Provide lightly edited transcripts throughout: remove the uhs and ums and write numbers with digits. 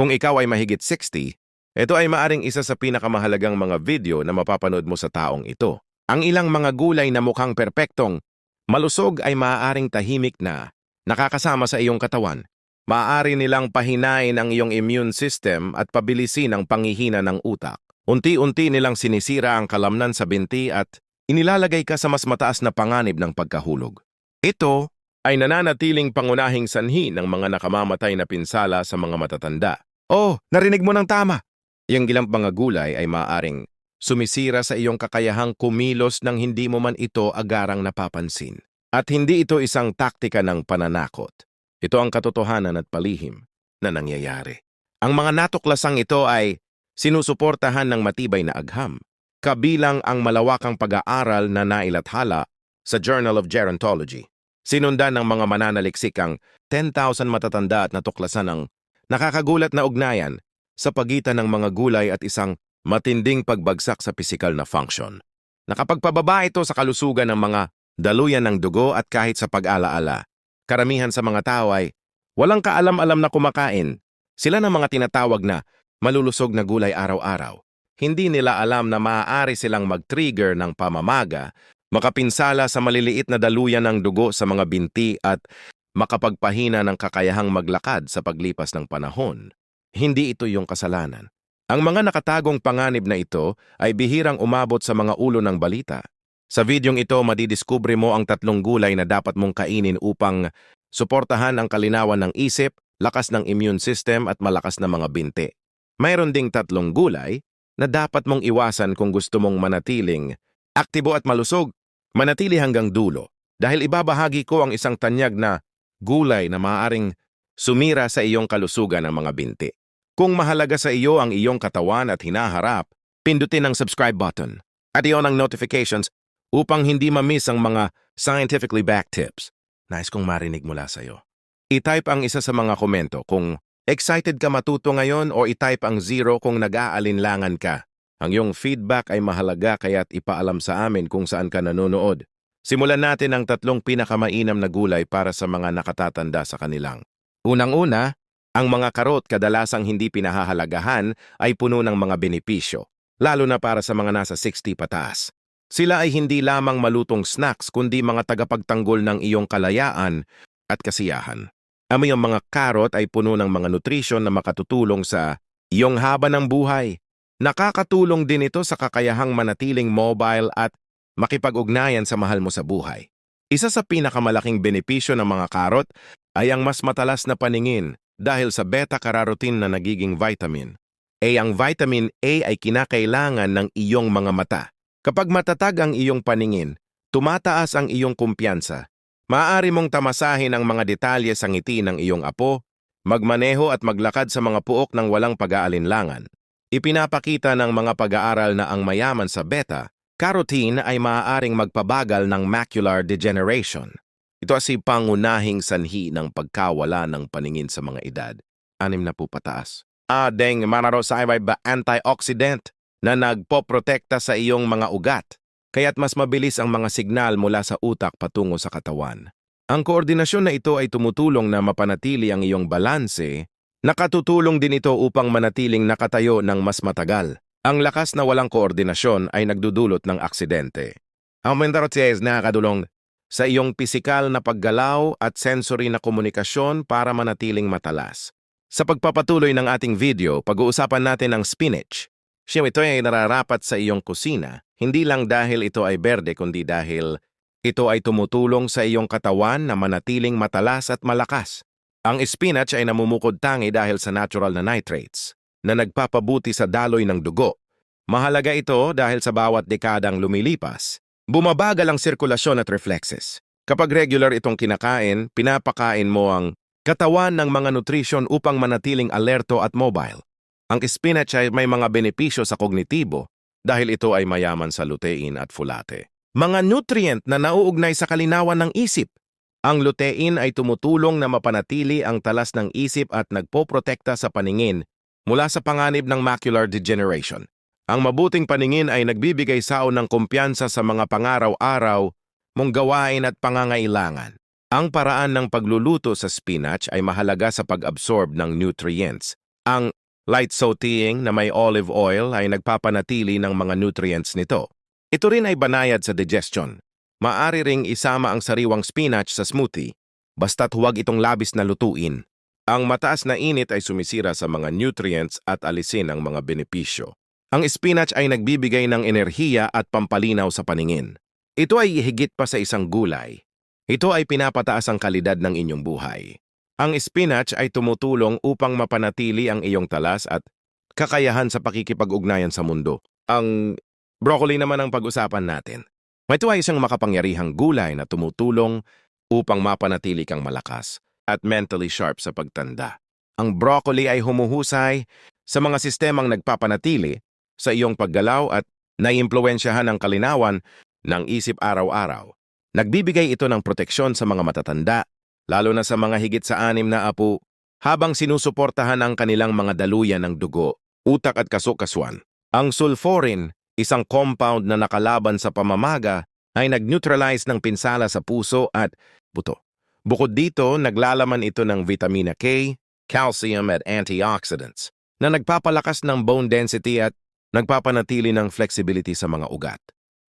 Kung ikaw ay mahigit 60, ito ay maaring isa sa pinakamahalagang mga video na mapapanood mo sa taong ito. Ang ilang mga gulay na mukhang perpektong, malusog ay maaaring tahimik na nakakasama sa iyong katawan. Maaari nilang pahinain ang iyong immune system at pabilisin ang panghihina ng utak. Unti-unti nilang sinisira ang kalamnan sa binti at inilalagay ka sa mas mataas na panganib ng pagkahulog. Ito ay nananatiling pangunahing sanhi ng mga nakamamatay na pinsala sa mga matatanda. Oh, narinig mo ng tama! Yung ilang mga gulay ay maaaring sumisira sa iyong kakayahang kumilos nang hindi mo man ito agarang napapansin. At hindi ito isang taktika ng pananakot. Ito ang katotohanan at palihim na nangyayari. Ang mga natuklasang ito ay sinusuportahan ng matibay na agham, kabilang ang malawakang pag-aaral na nailathala sa Journal of Gerontology. Sinundan ng mga mananaliksik ang 10,000 matatanda at natuklasan ang nakakagulat na ugnayan sa pagitan ng mga gulay at isang matinding pagbagsak sa pisikal na function. Nakapagpababa ito sa kalusugan ng mga daluyan ng dugo at kahit sa pag-alaala. Karamihan sa mga tao ay walang kaalam-alam na kumakain. Sila ng mga tinatawag na malulusog na gulay araw-araw. Hindi nila alam na maaari silang mag-trigger ng pamamaga, makapinsala sa maliliit na daluyan ng dugo sa mga binti at makapagpahina ng kakayahang maglakad sa paglipas ng panahon. Hindi ito yung kasalanan. Ang mga nakatagong panganib na ito ay bihirang umabot sa mga ulo ng balita. Sa videong ito, madidiskubre mo ang 3 gulay na dapat mong kainin upang suportahan ang kalinawan ng isip, lakas ng immune system at malakas na mga binti. Mayroon ding 3 gulay na dapat mong iwasan kung gusto mong manatiling aktibo at malusog. Manatili hanggang dulo dahil ibabahagi ko ang isang tanyag na gulay na maaaring sumira sa iyong kalusugan ng mga binti. Kung mahalaga sa iyo ang iyong katawan at hinaharap, pindutin ang subscribe button at iyon ang notifications upang hindi ma-miss ang mga scientifically backed tips. Nais kong marinig mula sa iyo. I-type ang isa sa mga komento kung excited ka matuto ngayon o i-type ang 0 kung nag-aalinlangan ka. Ang iyong feedback ay mahalaga kaya't ipaalam sa amin kung saan ka nanonood. Simulan natin ang 3 pinakamainam na gulay para sa mga nakatatanda sa kanilang. Unang-una, ang mga karot kadalasang hindi pinahahalagahan ay puno ng mga benepisyo, lalo na para sa mga nasa 60 pataas. Sila ay hindi lamang malutong snacks kundi mga tagapagtanggol ng iyong kalayaan at kasiyahan. Ang iyong mga karot ay puno ng mga nutrisyon na makatutulong sa iyong haba ng buhay. Nakakatulong din ito sa kakayahang manatiling mobile at makipag-ugnayan sa mahal mo sa buhay. Isa sa pinakamalaking benepisyo ng mga karot ay ang mas matalas na paningin dahil sa beta-carotene na nagiging vitamin. Ang vitamin A ay kinakailangan ng iyong mga mata. Kapag matatag ang iyong paningin, tumataas ang iyong kumpiyansa. Maaari mong tamasahin ang mga detalye sa ngiti ng iyong apo, magmaneho at maglakad sa mga puok ng walang pag-aalinlangan. Ipinapakita ng mga pag-aaral na ang mayaman sa beta-carotene ay maaaring magpabagal ng macular degeneration. Ito ay pangunahing sanhi ng pagkawala ng paningin sa mga edad, 60 pataas. Deng manaro sa ay ba antioxidant na nagpoprotekta sa iyong mga ugat, kaya't mas mabilis ang mga signal mula sa utak patungo sa katawan. Ang koordinasyon na ito ay tumutulong na mapanatili ang iyong balanse. Nakatutulong din ito upang manatiling nakatayo ng mas matagal. Ang lakas na walang koordinasyon ay nagdudulot ng aksidente. Ang mentarotiyes nakakadulong sa iyong pisikal na paggalaw at sensory na komunikasyon para manatiling matalas. Sa pagpapatuloy ng ating video, pag-uusapan natin ang spinach. Ito ay nararapat sa iyong kusina, hindi lang dahil ito ay berde kundi dahil ito ay tumutulong sa iyong katawan na manatiling matalas at malakas. Ang spinach ay namumukod tangi dahil sa natural na nitrates na nagpapabuti sa daloy ng dugo. Mahalaga ito dahil sa bawat dekadang lumilipas, bumabagal ang sirkulasyon at reflexes. Kapag regular itong kinakain, pinapakain mo ang katawan ng mga nutrisyon upang manatiling alerto at mobile. Ang spinach ay may mga benepisyo sa kognitibo dahil ito ay mayaman sa lutein at folate. Mga nutrient na nauugnay sa kalinawan ng isip. Ang lutein ay tumutulong na mapanatili ang talas ng isip at nagpoprotekta sa paningin mula sa panganib ng macular degeneration. Ang mabuting paningin ay nagbibigay saon ng kumpiyansa sa mga pangaraw-araw mong gawain at pangangailangan. Ang paraan ng pagluluto sa spinach ay mahalaga sa pag-absorb ng nutrients Ang light sauteing na may olive oil ay nagpapanatili ng mga nutrients nito. Ito rin ay banayad sa digestion. Maari ring isama ang sariwang spinach sa smoothie, basta't huwag itong labis na lutuin. Ang mataas na init ay sumisira sa mga nutrients at alisin ang mga benepisyo. Ang spinach ay nagbibigay ng enerhiya at pampalinaw sa paningin. Ito ay higit pa sa isang gulay. Ito ay pinapataas ang kalidad ng inyong buhay. Ang spinach ay tumutulong upang mapanatili ang iyong talas at kakayahan sa pakikipag-ugnayan sa mundo. Ang broccoli naman ang pag-usapan natin. Ito ay isang makapangyarihang gulay na tumutulong upang mapanatili kang malakas at mentally sharp sa pagtanda. Ang broccoli ay humuhusay sa mga sistemang nagpapanatili sa iyong paggalaw at naiimpluwensyahan ang kalinawan ng isip araw-araw. Nagbibigay ito ng proteksyon sa mga matatanda, lalo na sa mga higit sa 6 na apo, habang sinusuportahan ang kanilang mga daluyan ng dugo, utak at kasukasuan. Ang sulforin, isang compound na nakalaban sa pamamaga, ay nag-neutralize ng pinsala sa puso at buto. Bukod dito, naglalaman ito ng vitamina K, calcium at antioxidants na nagpapalakas ng bone density at nagpapanatili ng flexibility sa mga ugat.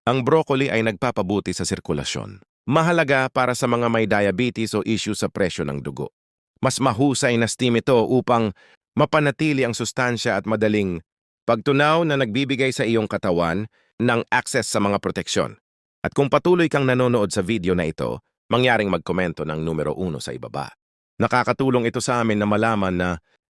Ang broccoli ay nagpapabuti sa sirkulasyon. Mahalaga para sa mga may diabetes o issue sa presyo ng dugo. Mas mahusay na steam ito upang mapanatili ang sustansya at madaling pagtunaw na nagbibigay sa iyong katawan ng access sa mga proteksyon. At kung patuloy kang nanonood sa video na ito, mangyaring magkomento ng numero 1 sa ibaba. Nakakatulong ito sa amin na malaman na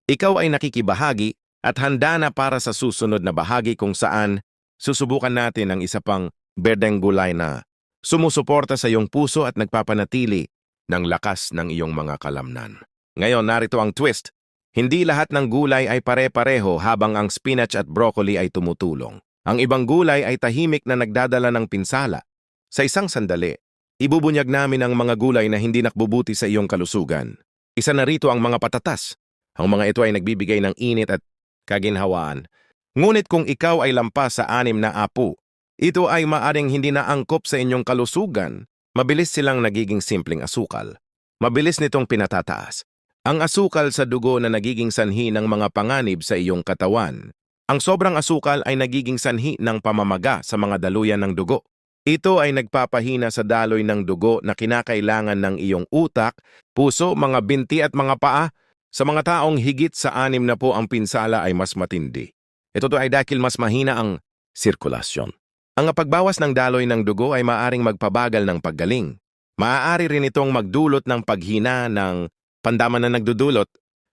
ikaw ay nakikibahagi at handa na para sa susunod na bahagi kung saan susubukan natin ang isa pang berdeng gulay na sumusuporta sa iyong puso at nagpapanatili ng lakas ng iyong mga kalamnan. Ngayon, narito ang twist. Hindi lahat ng gulay ay pare-pareho habang ang spinach at broccoli ay tumutulong. Ang ibang gulay ay tahimik na nagdadala ng pinsala. Sa isang sandali, ibubunyag namin ang mga gulay na hindi nakbubuti sa iyong kalusugan. Isa na rito ang mga patatas. Ang mga ito ay nagbibigay ng init at kaginhawaan. Ngunit kung ikaw ay lampas sa 6 na apo, ito ay maaring hindi na angkop sa inyong kalusugan. Mabilis silang nagiging simpleng asukal. Mabilis nitong pinatataas. Ang asukal sa dugo na nagiging sanhi ng mga panganib sa iyong katawan. Ang sobrang asukal ay nagiging sanhi ng pamamaga sa mga daluyan ng dugo. Ito ay nagpapahina sa daloy ng dugo na kinakailangan ng iyong utak, puso, mga binti at mga paa. Sa mga taong higit sa 6 na po ang pinsala ay mas matindi. Ito ay dahil mas mahina ang sirkulasyon. Ang pagbawas ng daloy ng dugo ay maaaring magpabagal ng paggaling. Maaari rin itong magdulot ng paghina ng pandaman na nagdudulot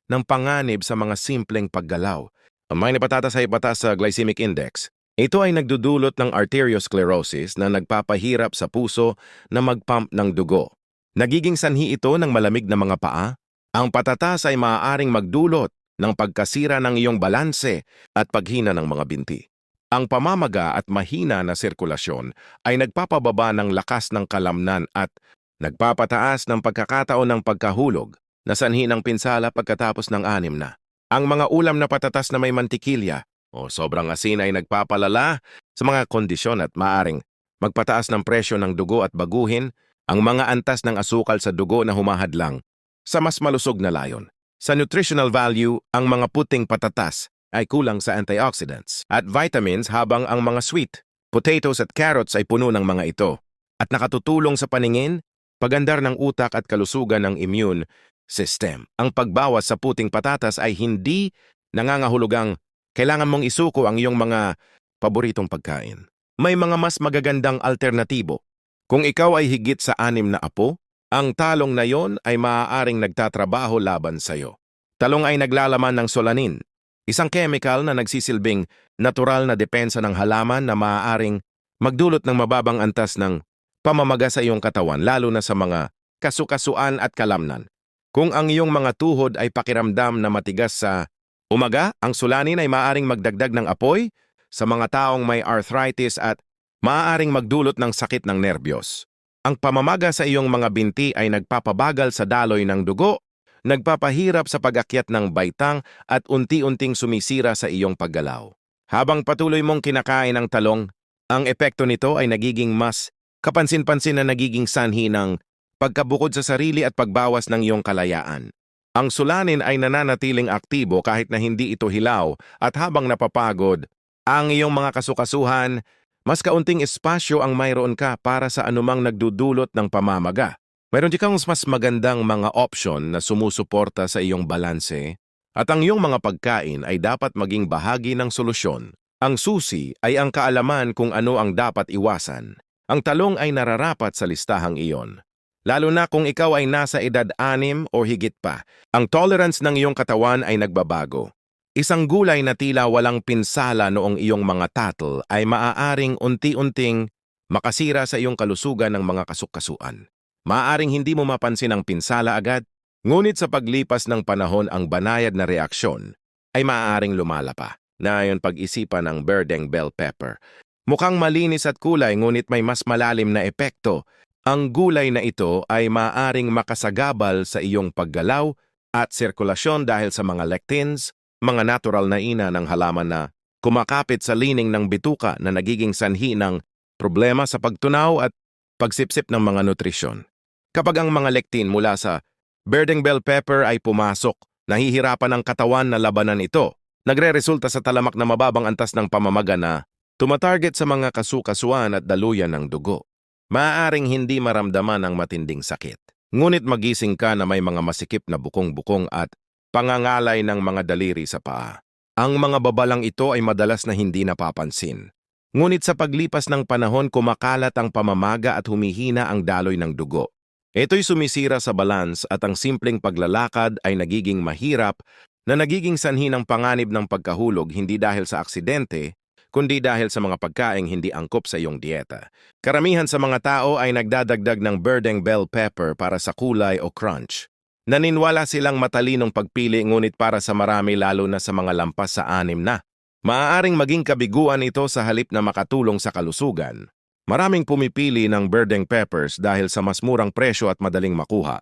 ng panganib sa mga simpleng paggalaw. Ang may napatatas ay patas sa glycemic index. Ito ay nagdudulot ng arteriosclerosis na nagpapahirap sa puso na magpump ng dugo. Nagiging sanhi ito ng malamig na mga paa. Ang patatas ay maaaring magdulot ng pagkasira ng iyong balanse at paghina ng mga binti. Ang pamamaga at mahina na sirkulasyon ay nagpapababa ng lakas ng kalamnan at nagpapataas ng pagkakataon ng pagkahulog na sanhi ng pinsala pagkatapos ng 6 na. Ang mga ulam na patatas na may mantikilya o sobrang asin ay nagpapalala sa mga kondisyon at maaring magpataas ng presyo ng dugo at baguhin ang mga antas ng asukal sa dugo na humahadlang sa mas malusog na layon. Sa nutritional value, ang mga puting patatas ay kulang sa antioxidants at vitamins habang ang mga sweet, potatoes at carrots ay puno ng mga ito at nakatutulong sa paningin, pagandar ng utak at kalusugan ng immune system. Ang pagbawas sa puting patatas ay hindi nangangahulugang kailangan mong isuko ang iyong mga paboritong pagkain. May mga mas magagandang alternatibo. Kung ikaw ay higit sa 6 na apo, ang talong na yon ay maaaring nagtatrabaho laban sa iyo. Talong ay naglalaman ng solanin, isang chemical na nagsisilbing natural na depensa ng halaman na maaaring magdulot ng mababang antas ng pamamaga sa iyong katawan lalo na sa mga kasukasuan at kalamnan. Kung ang iyong mga tuhod ay pakiramdam na matigas sa umaga, ang solanin ay maaaring magdagdag ng apoy sa mga taong may arthritis at maaaring magdulot ng sakit ng nerbiyos. Ang pamamaga sa iyong mga binti ay nagpapabagal sa daloy ng dugo, nagpapahirap sa pag-akyat ng baitang at unti-unting sumisira sa iyong paggalaw. Habang patuloy mong kinakain ang talong, ang epekto nito ay nagiging mas kapansin-pansin na nagiging sanhi ng pagkabukod sa sarili at pagbawas ng iyong kalayaan. Ang sulanin ay nananatiling aktibo kahit na hindi ito hilaw at habang napapagod, ang iyong mga kasukasuhan, mas kaunting espasyo ang mayroon ka para sa anumang nagdudulot ng pamamaga. Mayroon di kang mas magandang mga option na sumusuporta sa iyong balanse at ang iyong mga pagkain ay dapat maging bahagi ng solusyon. Ang susi ay ang kaalaman kung ano ang dapat iwasan. Ang talong ay nararapat sa listahang iyon. Lalo na kung ikaw ay nasa edad 6 o higit pa, ang tolerance ng iyong katawan ay nagbabago. Isang gulay na tila walang pinsala noong iyong mga tatl ay maaaring unti-unting makasira sa iyong kalusugan ng mga kasukasuan. Maaaring hindi mo mapansin ang pinsala agad, ngunit sa paglipas ng panahon ang banayad na reaksyon ay maaaring lumalapa. Na ayon pag-isipan ng Berdeng bell pepper. Mukhang malinis at kulay ngunit may mas malalim na epekto. Ang gulay na ito ay maaaring makasagabal sa iyong paggalaw at sirkulasyon dahil sa mga lectins, mga natural na ina ng halaman na kumakapit sa lining ng bituka na nagiging sanhi ng problema sa pagtunaw at pagsipsip ng mga nutrisyon. Kapag ang mga lectin mula sa Berdeng bell pepper ay pumasok, nahihirapan ang katawan na labanan ito. Nagre-resulta sa talamak na mababang antas ng pamamaga na tumatarget sa mga kasukasuan at daluyan ng dugo. Maaaring hindi maramdaman ang matinding sakit. Ngunit magising ka na may mga masikip na bukong-bukong at pangangalay ng mga daliri sa paa. Ang mga babalang ito ay madalas na hindi napapansin. Ngunit sa paglipas ng panahon kumakalat ang pamamaga at humihina ang daloy ng dugo. Ito'y sumisira sa balance at ang simpleng paglalakad ay nagiging mahirap na nagiging sanhi ng panganib ng pagkahulog hindi dahil sa aksidente, kundi dahil sa mga pagkaing hindi angkop sa iyong dieta. Karamihan sa mga tao ay nagdadagdag ng Berdeng bell pepper para sa kulay o crunch. Naninwala silang matalinong pagpili ngunit para sa marami lalo na sa mga lampas sa 6 na. Maaaring maging kabiguan ito sa halip na makatulong sa kalusugan. Maraming pumipili ng Berdeng peppers dahil sa mas murang presyo at madaling makuha.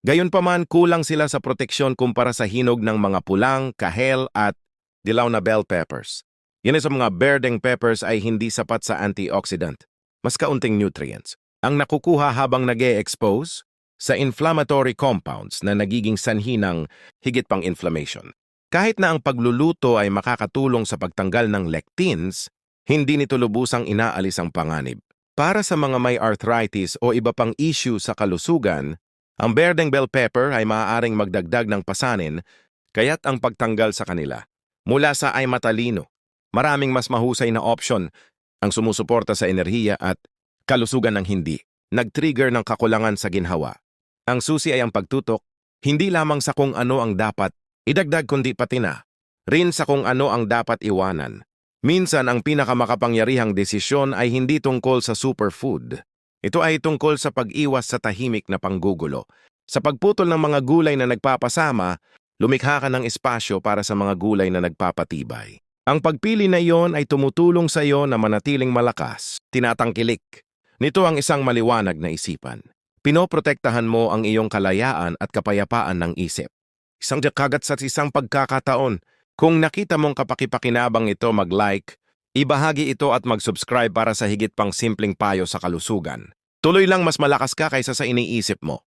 Gayunpaman, kulang sila sa proteksyon kumpara sa hinog ng mga pulang, kahel at dilaw na bell peppers. Yan sa mga Berdeng peppers ay hindi sapat sa antioxidant, mas kaunting nutrients. Ang nakukuha habang nag-e-expose sa inflammatory compounds na nagiging sanhi ng higit pang inflammation. Kahit na ang pagluluto ay makakatulong sa pagtanggal ng lectins, hindi nito lubusang inaalis ang panganib. Para sa mga may arthritis o iba pang issue sa kalusugan, ang Berdeng bell pepper ay maaaring magdagdag ng pasanin, kaya't ang pagtanggal sa kanila mula sa ay matalino. Maraming mas mahusay na option ang sumusuporta sa enerhiya at kalusugan ng hindi nag-trigger ng kakulangan sa ginhawa. Ang susi ay ang pagtutok, hindi lamang sa kung ano ang dapat idagdag kundi pati na rin sa kung ano ang dapat iwanan. Minsan ang pinakamakapangyarihang desisyon ay hindi tungkol sa superfood. Ito ay tungkol sa pag-iwas sa tahimik na panggugulo. Sa pagputol ng mga gulay na nagpapasama, lumikha ka ng espasyo para sa mga gulay na nagpapatibay. Ang pagpili na iyon ay tumutulong sa iyo na manatiling malakas, tinatangkilik. Nito ang isang maliwanag na isipan. Pinoprotektahan mo ang iyong kalayaan at kapayapaan ng isip. Isang kagat sa isang pagkakataon. Kung nakita mong kapakipakinabang ito, mag-like, ibahagi ito at mag-subscribe para sa higit pang simpleng payo sa kalusugan. Tuloy lang mas malakas ka kaysa sa iniisip mo.